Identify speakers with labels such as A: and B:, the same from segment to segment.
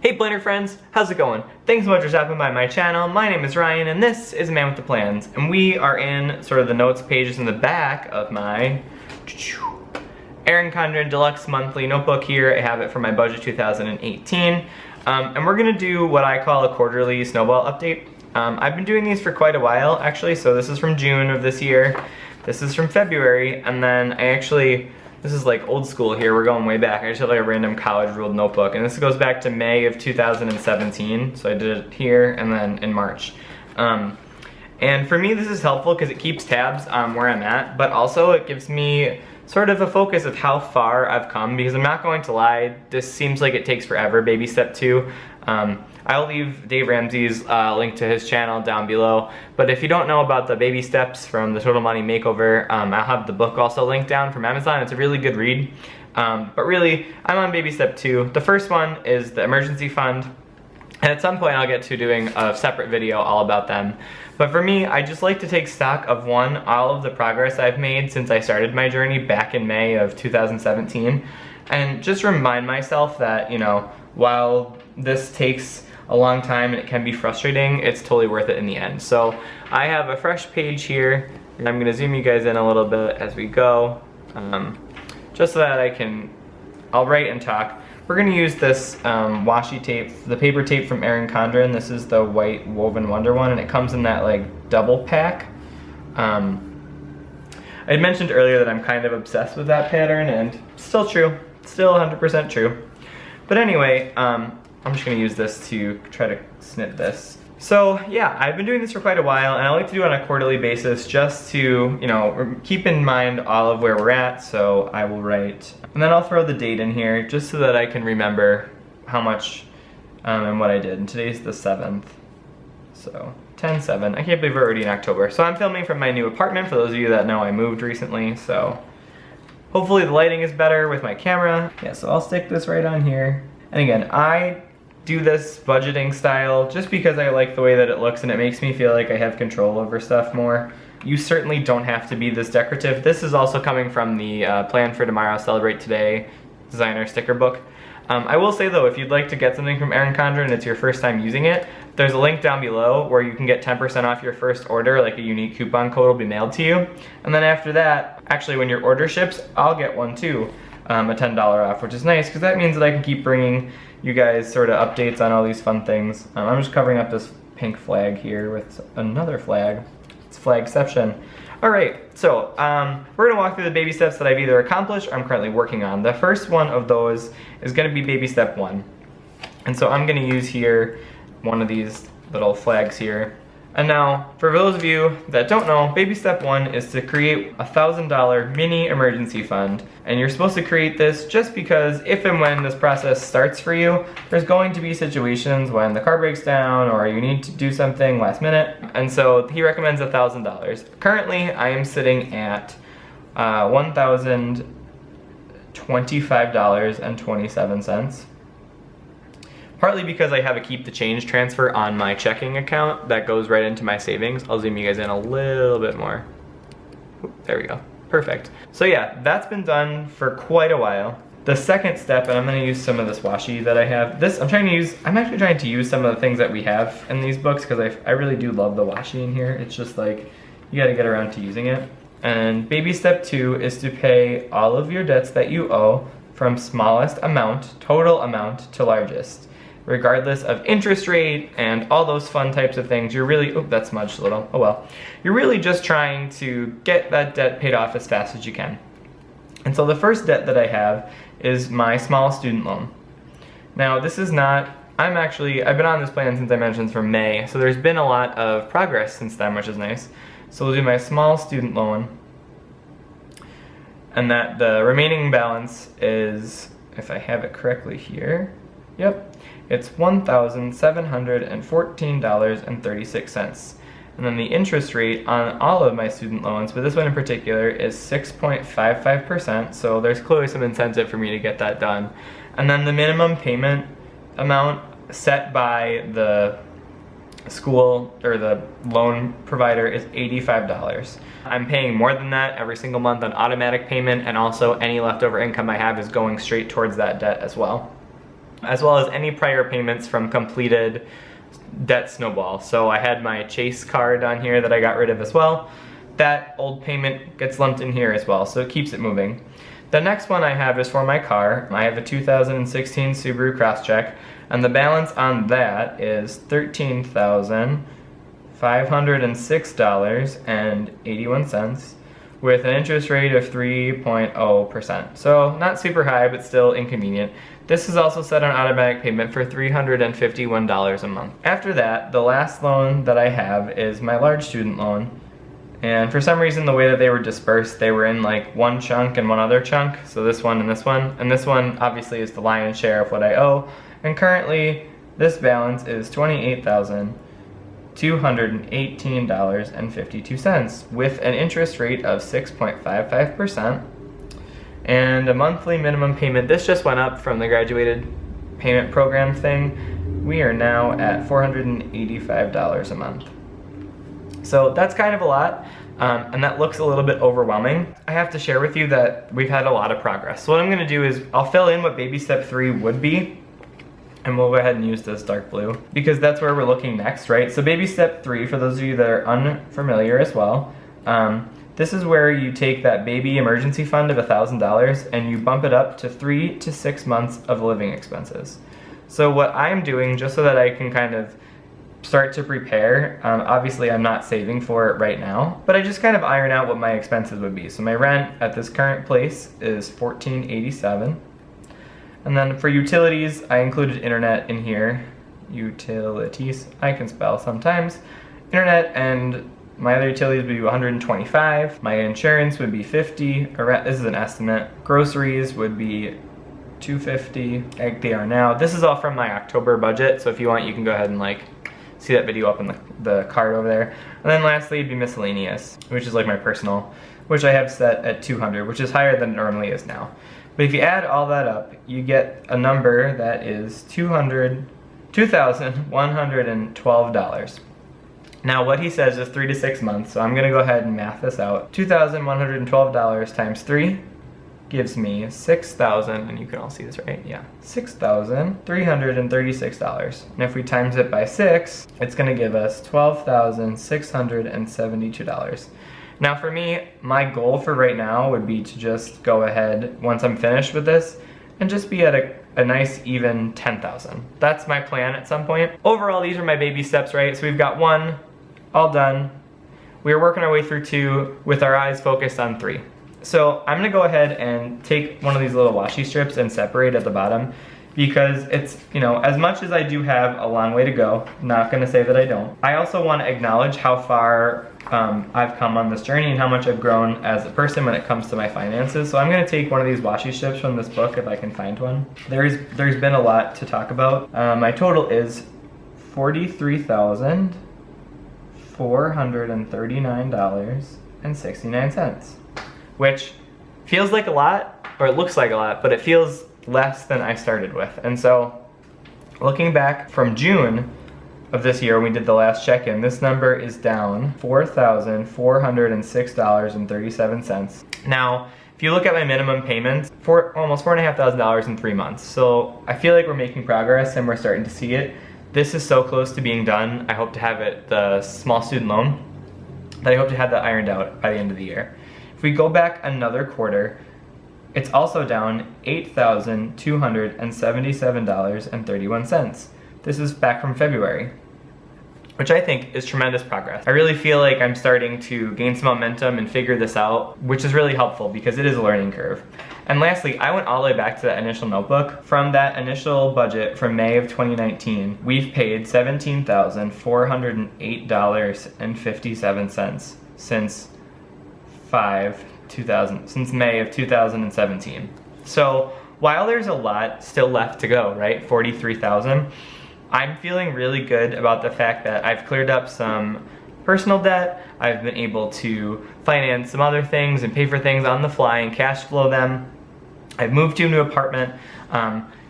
A: Hey planner friends, how's it going? Thanks so much for stopping by my channel. My name is Ryan and this is A Man with the Plans. And we are in sort of the notes pages in the back of my Erin Condren Deluxe Monthly Notebook here. I have it for my budget 2018. And we're gonna do what I call a quarterly snowball update. I've been doing these for quite a while actually, so this is from June of this year. This is from February, and then this is like old school here, we're going way back. I just have like a random college ruled notebook, and this goes back to May of 2017, so I did it here and then in March. And for me this is helpful because it keeps tabs on where I'm at, but also it gives me sort of a focus of how far I've come, because I'm not going to lie, this seems like it takes forever, baby step 2. I'll leave Dave Ramsey's link to his channel down below, but if you don't know about the baby steps from the Total Money Makeover, I'll have the book also linked down from Amazon. It's a really good read, but really, I'm on baby step 2. The first one is the emergency fund, and at some point I'll get to doing a separate video all about them. But for me, I just like to take stock of all of the progress I've made since I started my journey back in May of 2017, and just remind myself that, you know, while this takes a long time and it can be frustrating, it's totally worth it in the end. So I have a fresh page here, and I'm gonna zoom you guys in a little bit as we go, just so that I'll write and talk. We're gonna use this washi tape, the paper tape from Erin Condren. This is the white woven wonder one, and it comes in that like double pack. I had mentioned earlier that I'm kind of obsessed with that pattern, and still true, still 100% true. But anyway, I'm just gonna use this to try to snip this. So yeah, I've been doing this for quite a while, and I like to do it on a quarterly basis just to, you know, keep in mind all of where we're at. So I will write, and then I'll throw the date in here just so that I can remember how much and what I did. And today's the 7th, so 10/7. I can't believe we're already in October. So I'm filming from my new apartment, for those of you that know I moved recently, so hopefully the lighting is better with my camera. Yeah, so I'll stick this right on here. And again, I do this budgeting style just because I like the way that it looks and it makes me feel like I have control over stuff more. You certainly don't have to be this decorative. This is also coming from the Plan for Tomorrow, Celebrate Today designer sticker book. I will say though, if you'd like to get something from Erin Condren and it's your first time using it, there's a link down below where you can get 10% off your first order, like a unique coupon code will be mailed to you. And then after that, actually when your order ships, I'll get one too, a $10 off, which is nice because that means that I can keep bringing you guys sort of updates on all these fun things. I'm just covering up this pink flag here with another flag. It's flagception. All right, so we're gonna walk through the baby steps that I've either accomplished or I'm currently working on. The first one of those is gonna be baby step 1. And so I'm gonna use here one of these little flags here. And now, for those of you that don't know, baby step 1 is to create a $1,000 mini emergency fund. And you're supposed to create this just because if and when this process starts for you, there's going to be situations when the car breaks down or you need to do something last minute. And so he recommends $1,000. Currently, I am sitting at $1,025.27. Partly because I have a keep the change transfer on my checking account that goes right into my savings. I'll zoom you guys in a little bit more. Oop, there we go, perfect. So yeah, that's been done for quite a while. The second step, and I'm gonna use some of this washi that I have. I'm actually trying to use some of the things that we have in these books because I really do love the washi in here. It's just like, you gotta get around to using it. And baby step 2 is to pay all of your debts that you owe from smallest amount, total amount, to largest. Regardless of interest rate and all those fun types of things, you're really, oh, that smudged a little, oh well. You're really just trying to get that debt paid off as fast as you can. And so the first debt that I have is my small student loan. Now this is not, I've been on this plan since I mentioned from May, so there's been a lot of progress since then, which is nice. So we'll do my small student loan, and that the remaining balance is, if I have it correctly here, yep, it's $1,714.36. And then the interest rate on all of my student loans, but this one in particular, is 6.55%, so there's clearly some incentive for me to get that done. And then the minimum payment amount set by the school or the loan provider is $85. I'm paying more than that every single month on automatic payment, and also any leftover income I have is going straight towards that debt as well. as well as any prior payments from completed debt snowball. So I had my Chase card on here that I got rid of as well. That old payment gets lumped in here as well, so it keeps it moving. The next one I have is for my car. I have a 2016 Subaru Crosstrek, and the balance on that is $13,506.81 with an interest rate of 3.0%. So not super high, but still inconvenient. This is also set on automatic payment for $351 a month. After that, the last loan that I have is my large student loan. And for some reason, the way that they were dispersed, they were in like one chunk and one other chunk. So this one and this one. And this one obviously is the lion's share of what I owe. And currently, this balance is $28,218.52 with an interest rate of 6.55%. And a monthly minimum payment, this just went up from the graduated payment program thing. We are now at $485 a month. So that's kind of a lot, and that looks a little bit overwhelming. I have to share with you that we've had a lot of progress. So what I'm gonna do is I'll fill in what baby step 3 would be, and we'll go ahead and use this dark blue because that's where we're looking next, right? So baby step 3, for those of you that are unfamiliar as well, this is where you take that baby emergency fund of $1,000 and you bump it up to 3 to 6 months of living expenses. So what I'm doing, just so that I can kind of start to prepare, obviously I'm not saving for it right now, but I just kind of iron out what my expenses would be. So my rent at this current place is $14.87. And then for utilities, I included internet in here. Utilities, I can spell sometimes. Internet and my other utilities would be $125. My insurance would be $50. This is an estimate. Groceries would be $250, like they are now. This is all from my October budget, so if you want, you can go ahead and like see that video up in the card over there. And then lastly, it'd be miscellaneous, which is like my personal, which I have set at $200, which is higher than it normally is now. But if you add all that up, you get a number that is $2,112. Now what he says is 3 to 6 months, so I'm gonna go ahead and math this out. $2,112 times 3 gives me $6,000, and you can all see this, right? Yeah, $6,336. And if we times it by 6, it's gonna give us $12,672. Now for me, my goal for right now would be to just go ahead, once I'm finished with this, and just be at a nice even 10,000. That's my plan at some point. Overall, these are my baby steps, right? So we've got 1, all done. We are working our way through 2 with our eyes focused on 3. So I'm gonna go ahead and take one of these little washi strips and separate at the bottom because it's, you know, as much as I do have a long way to go, not gonna say that I don't, I also wanna acknowledge how far I've come on this journey and how much I've grown as a person when it comes to my finances. So I'm gonna take one of these washi strips from this book if I can find one. There's been a lot to talk about. My total is $43,439.69, which feels like a lot, or it looks like a lot, but it feels less than I started with. And so looking back from June of this year when we did the last check-in, this number is down $4,406.37. Now, if you look at my minimum payments, almost $4,500 in 3 months. So I feel like we're making progress and we're starting to see it. This is so close to being done. I hope to have it, the small student loan, that I hope to have that ironed out by the end of the year. If we go back another quarter, it's also down $8,277.31. This is back from February, which I think is tremendous progress. I really feel like I'm starting to gain some momentum and figure this out, which is really helpful because it is a learning curve. And lastly, I went all the way back to that initial notebook. From that initial budget from May of 2019, we've paid $17,408.57 since May of 2017. So while there's a lot still left to go, right, 43,000, I'm feeling really good about the fact that I've cleared up some personal debt. I've been able to finance some other things and pay for things on the fly and cash flow them. I've moved to a new apartment.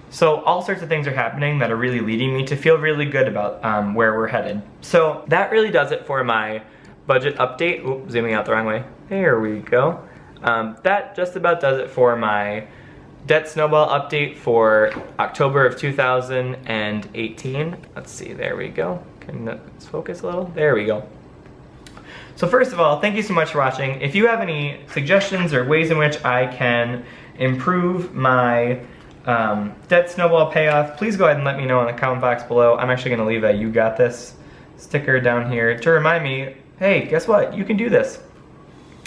A: So all sorts of things are happening that are really leading me to feel really good about where we're headed. So that really does it for my budget update. Oops, zooming out the wrong way. There we go. That just about does it for my debt snowball update for October of 2018. Let's see, there we go. Can let's focus a little? There we go. So first of all, thank you so much for watching. If you have any suggestions or ways in which I can improve my debt snowball payoff, please go ahead and let me know in the comment box below. I'm actually gonna leave a "You Got This" sticker down here to remind me, hey, guess what? You can do this.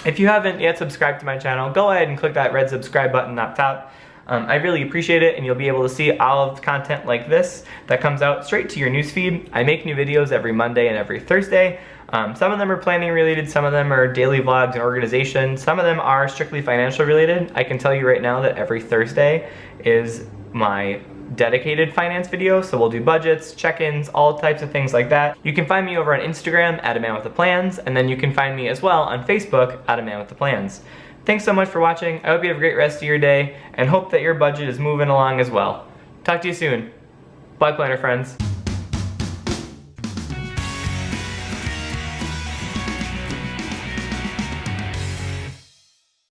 A: If you haven't yet subscribed to my channel, go ahead and click that red subscribe button up top. I really appreciate it, and you'll be able to see all of the content like this that comes out straight to your newsfeed. I make new videos every Monday and every Thursday. Some of them are planning related, some of them are daily vlogs and organization, some of them are strictly financial related. I can tell you right now that every Thursday is my dedicated finance video, so we'll do budgets, check-ins, all types of things like that. You can find me over on Instagram at @AManWithThePlans, and then you can find me as well on Facebook at @AManWithThePlans. Thanks so much for watching. I hope you have a great rest of your day, and hope that your budget is moving along as well. Talk to you soon. Bye, planner friends.